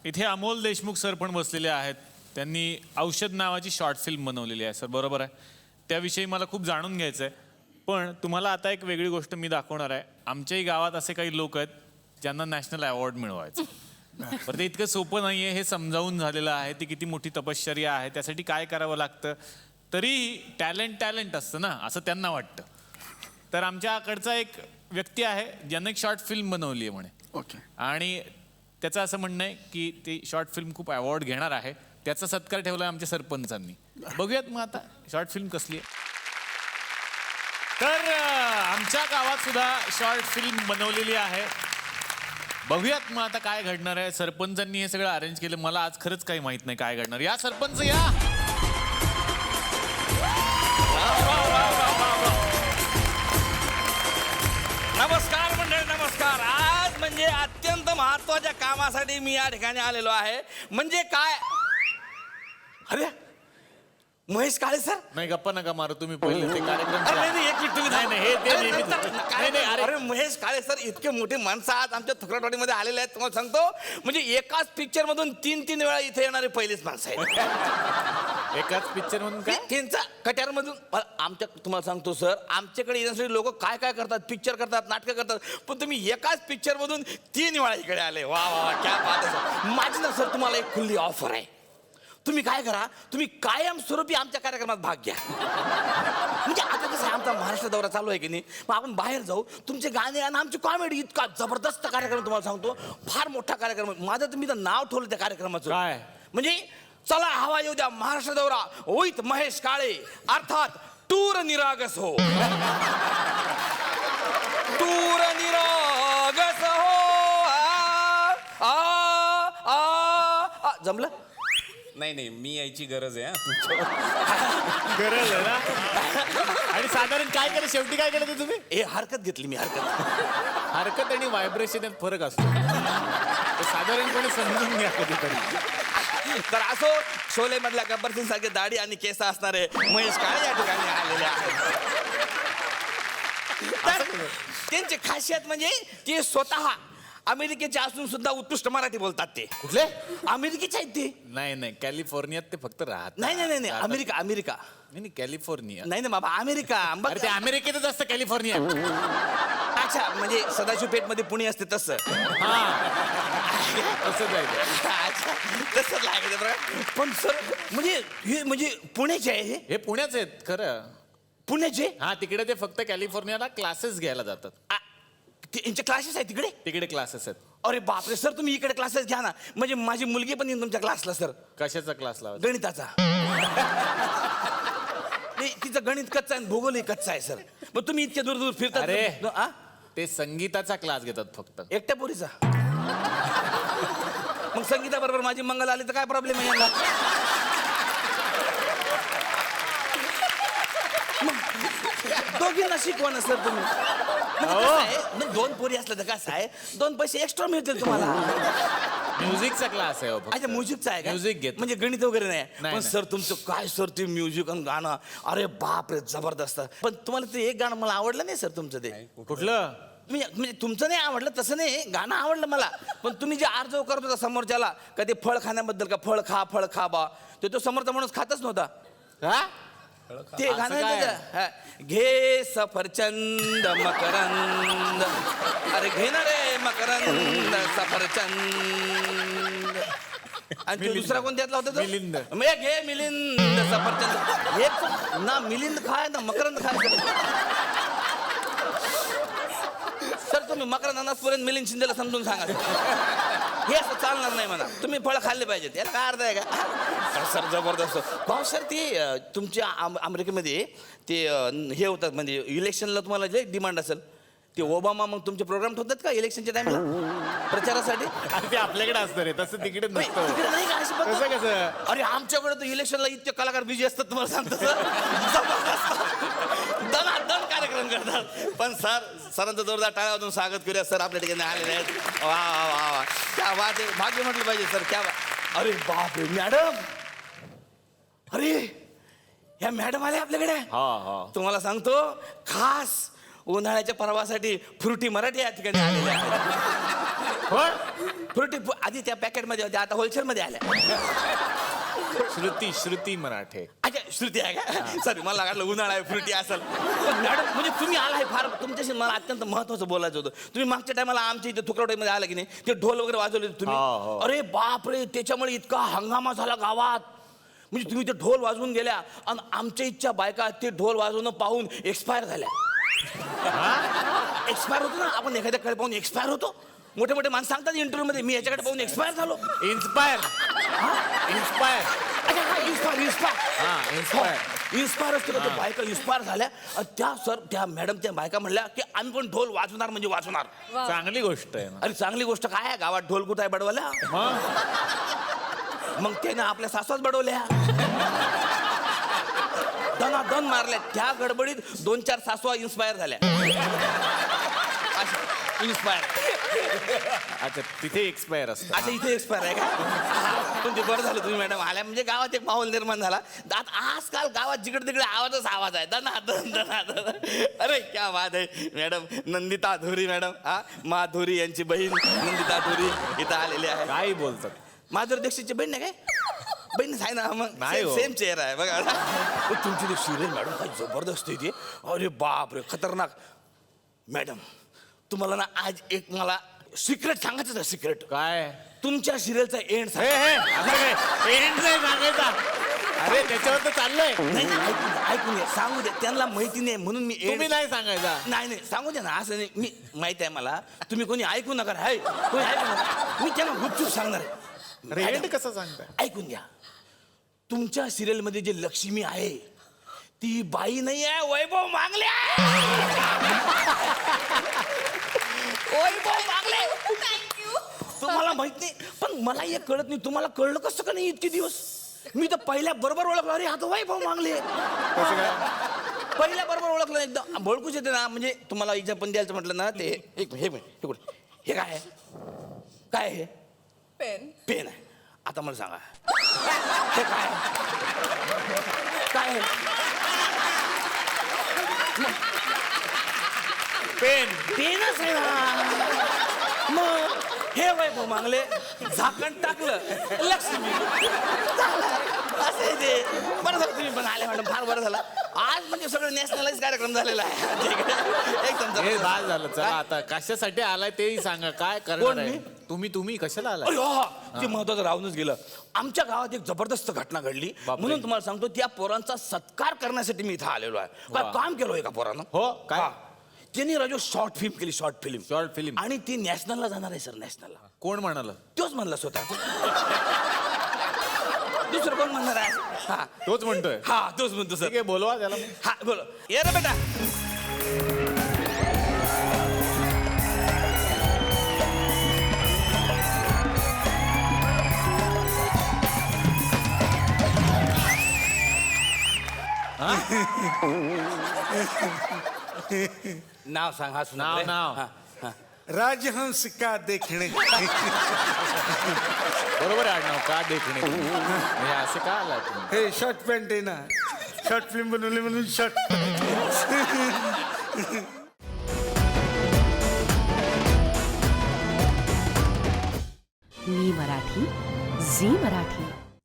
इथे अमोल देशमुख सर पण बसलेले आहेत. त्यांनी औषध नावाची शॉर्ट फिल्म बनवलेली आहे सर, बरोबर आहे? त्याविषयी मला खूप जाणून घ्यायचं आहे. पण तुम्हाला आता एक वेगळी गोष्ट मी दाखवणार आहे. आमच्याही गावात असे काही लोक आहेत ज्यांना नॅशनल अवॉर्ड मिळवायचं. बरं, ते इतकं सोपं नाही आहे हे समजावून झालेलं आहे. ती किती मोठी तपश्चर्या आहे, त्यासाठी काय करावं लागतं. तरी टॅलेंट असतं ना, असं त्यांना वाटतं. तर आमच्याकडचा एक व्यक्ती आहे ज्यानं एक शॉर्ट फिल्म बनवली आहे म्हणे. ओके. आणि त्याचं असं म्हणणं आहे की ती शॉर्ट फिल्म खूप अवॉर्ड घेणार आहे. त्याचा सत्कार ठेवला आमच्या सरपंचांनी. बघूयात मग आता शॉर्ट फिल्म कसली आहे. तर आमच्या गावात सुद्धा शॉर्ट फिल्म बनवलेली आहे. बघूयात मग आता काय घडणार आहे. सरपंचांनी हे सगळं अरेंज केलं. मला आज खरंच काही माहित नाही काय घडणार. या सरपंच या. नमस्कार मंडळी, नमस्कार. आज म्हणजे अत्यंत महत्वाच्या कामासाठी मी या ठिकाणी आलेलो आहे. म्हणजे काय, अरे महेश काळे सर. नाही, गप्पा नका मारू तुम्ही. पहिले ते कार्यक्रम अरे नाही, एक मिनिट तुम्ही नाही, नाही, हे ते अरे, नेहमीच नंतर होतं. काय नाही, नाही, अरे महेश काळे सर इतके मोठे माणसं आज आमच्या थुकराटवाडीमध्ये आलेले आहेत. तुम्हाला सांगतो, म्हणजे एकाच पिक्चर मधून 3 वेळा इथे येणारे पहिलेच माणसं आहेत. एकाच पिक्चर म्हणून काय? त्यांचा कट्यार मधून आमच्या, तुम्हाला सांगतो सर, आमच्याकडे येण्यासाठी लोक काय काय करतात, पिक्चर करतात, नाटकं करतात, पण तुम्ही एकाच पिक्चर मधून 3 वेळा इकडे आले. वा वा वा, क्या बात आहे सर. माझी ना सर तुम्हाला एक खुली ऑफर आहे. तुम्ही काय करा, तुम्ही कायमस्वरूपी आमच्या कार्यक्रमात भाग घ्या. म्हणजे आता कसं आहे, आमचा महाराष्ट्र दौरा चालू आहे की नाही, मग आपण बाहेर जाऊ, तुमचे गाणे आणि आमची कॉमेडी, इतका जबरदस्त कार्यक्रम तुम्हाला सांगतो, फार मोठा कार्यक्रम. माझं तुम्ही तर नाव ठेवलं त्या कार्यक्रमाचं. काय? म्हणजे चला हवा येऊ द्या महाराष्ट्र दौरा विथ महेश काळे, अर्थात टूर निरागस हो. टूर निरागस हो. जमलं? नाही, मी यायची गरज आहे. गरज आहे ना. आणि साधारण काय केलं, शेवटी काय केलं ते तुम्ही? हे हरकत घेतली मी, हरकत. हरकत आणि व्हायब्रेशन यात फरक असतो. ते साधारणपणे समजून घ्या कधीतरी. तर असो, शोले मधल्या गब्बर सिंग सारखे दाढी आणि केस असणारे महेश काळे या ठिकाणी आलेले आहेत. तर त्यांची खासियत म्हणजे ते स्वतः अमेरिकेचे असून सुद्धा उत्कृष्ट मराठी बोलतात. ते कुठले? अमेरिकेचे आहेत ते. नाही, कॅलिफोर्नियात ते फक्त राहत. नाही, अमेरिका. नाही, कॅलिफोर्निया. नाही बाबा, अमेरिका. अरे ते अमेरिकेतच असतं कॅलिफोर्निया. अच्छा, म्हणजे सदाशिव पेठ मध्ये पुणे असते तसं. तसंच आहे ते. अच्छा, तसंच लागेल बरं. पण सर म्हणजे हे म्हणजे पुण्याचे आहे. हे पुण्याच आहेत खरं. पुण्याचे? हा, तिकडे ते फक्त कॅलिफोर्नियाला क्लासेस घ्यायला जातात. यांचे क्लासेस आहेत तिकडे? तिकडे क्लासेस आहेत. अरे बापरे सर, तुम्ही इकडे क्लासेस घ्या ना. म्हणजे माझी मुलगी पण येईल तुमच्या क्लासला सर. कशाचा क्लास लावायचा? गणिताचा. तिचं गणित कच्चा आहे, भूगोलही कच्चा आहे सर. मग तुम्ही इतके दूर फिरता. अरे ते संगीताचा क्लास घेतात फक्त. एकट्या पोरीचा? मग संगीता बरोबर माझी मंगल आली तर काय प्रॉब्लेम आहे यांना? दोघींना शिकवा ना सर तुम्ही. म्हणजे कसं आहे, मग 2 पोरी असल्या तर कसं आहे, 2 पैसे एक्स्ट्रा मिळतील तुम्हाला. म्युझिकचा क्लास आहे. अच्छा, म्युझिकचा आहे का? म्युझिक घेत म्हणजे गणित वगैरे नाही. नाही. पण सर तुमचं काय सर, ते म्युझिक आणि गाणं, अरे बाप रे, जबरदस्त. पण तुम्हाला ते एक गाणं मला आवडलं नाही सर तुमचं. ते कुठलं? म्हणजे तुमचं नाही आवडलं तसं नाही, गाणं आवडलं मला. पण तुम्ही जे आर्जव करत होता समोरच्याला, का ते फळ खाण्याबद्दल, का फळ खा बा, ते तो समोरचा माणूस खातच नव्हता. हा? ते गाणं घे सफरचंद मकरंद, अरे घे ना रे मकरंद सफरचंद. आणि तो दुसरा कोणत्यातला होता? मिलिंद. घे मिलिंद सफरचंद. हेच ना, मिलिंद खाय ना मकरंद खाय. सर तुम्ही मकरंद अनासपर्यंत मिलिंद शिंदेला समजून सांगा. हे असं चालणार नाही म्हणा. तुम्ही फळं खाल्ले पाहिजेत. याला काय अर्थ आहे का? सर जबरदस्त. भाऊ सर, ते तुमच्या अमेरिकेमध्ये ते हे होतात, म्हणजे इलेक्शनला तुम्हाला जे डिमांड असेल ते ओबामा मग तुमचे प्रोग्राम ठेवतात का इलेक्शनच्या टाइमला प्रचारासाठी? अरे ते आपल्याकडे असतं रे, तसं तिकडे नसतं. तिकडे नाही का अशी पद्धत? कसं कसं? अरे आमच्याकडे तर इलेक्शनला इतके कलाकार बिझी असतात, तुम्हाला सांगतो सर. दनादन कार्यक्रम करतात. पण सर, सरांचं जोरदार टाळ्या वाजून स्वागत करूया. सर आपल्या ठिकाणी आलेले आहेत. वा वा वा वा, क्या बात आहे. भाग्य म्हटलं पाहिजे सर, क्या बात. अरे बाप रे मॅडम, अरे ह्या मॅडम आल्या आपल्याकडे. तुम्हाला सांगतो, खास उन्हाळ्याच्या पर्वासाठी फ्रुटी मराठी या ठिकाणी आलेल्या आहेत. फ्रुटी आधी त्या पॅकेटमध्ये होत्या, आता होलसेलमध्ये आल्या. श्रुती मराठे. अच्छा श्रुती आहे का? सॉरी मला वाटलं उन्हाळा आहे फ्रुटी असेल. पण मॅडम म्हणजे तुम्ही आलाय फार तुमच्याशी मला अत्यंत महत्वाचं बोलायचं होतं. तुम्ही मागच्या टायमाला आमच्या इथे थुकरवड्यामध्ये आला की नाही, ते ढोल वगैरे वाजवले होते तुम्ही. अरे बापरे, त्याच्यामुळे इतका हंगामा झाला गावात. म्हणजे तुम्ही ते ढोल वाजवून गेल्या आणि आमच्या इच्छा बायका ते ढोल वाजवणं पाहून एक्सपायर झाल्या. एक्सपायर होतो ना आपण, एखाद्याकडे पाहून एक्सपायर होतो. मोठे मोठे माणसं सांगतात इंटरव्ह्यू मध्ये, मी याच्याकडे पाहून एक्सपायर झालो. इन्स्पायर. अच्छा हा इन्स्पायर असतो का? बायका इन्स्पायर झाल्या आणि त्या मॅडम त्या बायका म्हणल्या की आम्ही पण ढोल वाजवणार म्हणजे वाजवणार. चांगली गोष्ट आहे ना. अरे चांगली गोष्ट काय आहे, गावात ढोल कुठं आहे बडवायला? मग त्यानं आपल्या सासूच बडवल्या, दन मारल्या. त्या गडबडीत 2-4 सासवा इन्स्पायर झाल्या. इन्स्पायर. अच्छा तिथे एक्सपायर असतं. अच्छा इथे एक्सपायर आहे का? पण ते बरं झालं तुम्ही मॅडम आल्या, म्हणजे गावात एक माहोल निर्माण झाला. आजकाल गावात जिकडे तिकडे आवाजच आवाज आहे, दना. अरे क्या बात आहे मॅडम. नंदिता धुरी मॅडम, हा माधुरी यांची बहीण नंदिता धुरी इथं आलेली आहे. काय बोलतात? माधुरी दीक्षितची बहीण नाही काय? बहीण आहे ना, मग नाही हो. सेम चेहरा आहे बघा. तुमची ती सिरियल मॅडम काय जबरदस्त आहे ती. अरे बाप रे खतरनाक. मॅडम तुम्हाला ना आज एक मला सिक्रेट सांगायचं आहे. सिक्रेट काय? तुमच्या सिरियलचा एंड एंड नाही सांगायचा. अरे त्याच्यावर तर चाललंय. नाही ऐकून घ्या, सांगू द्या. त्यांना माहिती नाही म्हणून मी तुम्ही नाही सांगायचा. नाही सांगू द्या ना. असं नाही, मी माहिती आहे मला. तुम्ही कोणी ऐकू नका. कोणी ऐकू नका. मी त्यांना गुपचूप सांगणार आहे. एंड मॅडम, कसं सांगताय? ऐकून घ्या. तुमच्या सिरियल मध्ये जे लक्ष्मी आहे ती बाई नाही आहे, वैभव मांगले आहे. वैभव मांगले. तुम्हाला माहित नाही, पण मला हे कळत नाही. तुम्हाला कळलं कसं का नाही इतके दिवस? मी तर पहिल्या बरोबर ओळखलो. अरे हा तर वैभव मांगले. कसं काय? पहिल्या बरोबर ओळखलं, एकदम बोळकूच येते ना. म्हणजे तुम्हाला इजा पण द्यायचं म्हटलं ना ते हे काय आहे? काय आहे? पेन आहे. आता मला सांगा हे काय आहे? पेनच आहे ना. मग हे वैभव मागले, झाकण टाकलं, लक्ष्मी असं ते. बरं झालं तुम्ही पण आले मॅडम, फार बरं झालं. आज म्हणजे सगळं नॅशनलाइज कार्यक्रम झालेला आहे. एकदम हे बाद झालं. चला आता कशासाठी आलाय तेही सांगा. काय करणार आहे? तुम्ही कशाला आलाय? ते महत्वाचं राहूनच गेलं. आमच्या गावात एक जबरदस्त घटना घडली, म्हणून तुम्हाला सांगतो. त्या पोरांचा सत्कार करण्यासाठी मी इथं आलेलो आहे. काय काम केलं एका पोरानं. हो काय? त्यांनी राजू शॉर्ट फिल्म केली. शॉर्ट फिल्म आणि ती नॅशनलला जाणार आहे सर. नॅशनलला कोण म्हणाल? तोच म्हणला स्वतः. दुसरं कोण म्हणणार आहे? हा तोच म्हणतोय. हा तोच म्हणतो सर. ठीक आहे बोलवा त्याला. हा बोलो. ये रे बेटा. नाव सांग. हा नाव. राजहंस का देखणे. बरोबर आहे आडनाव. का देखणे? म्हणजे असं का आला तुम्ही? हे शॉर्ट पॅन्ट आहे ना, शॉर्ट फिल्म बनवली म्हणून शॉर्ट. मी मराठी, झी मराठी.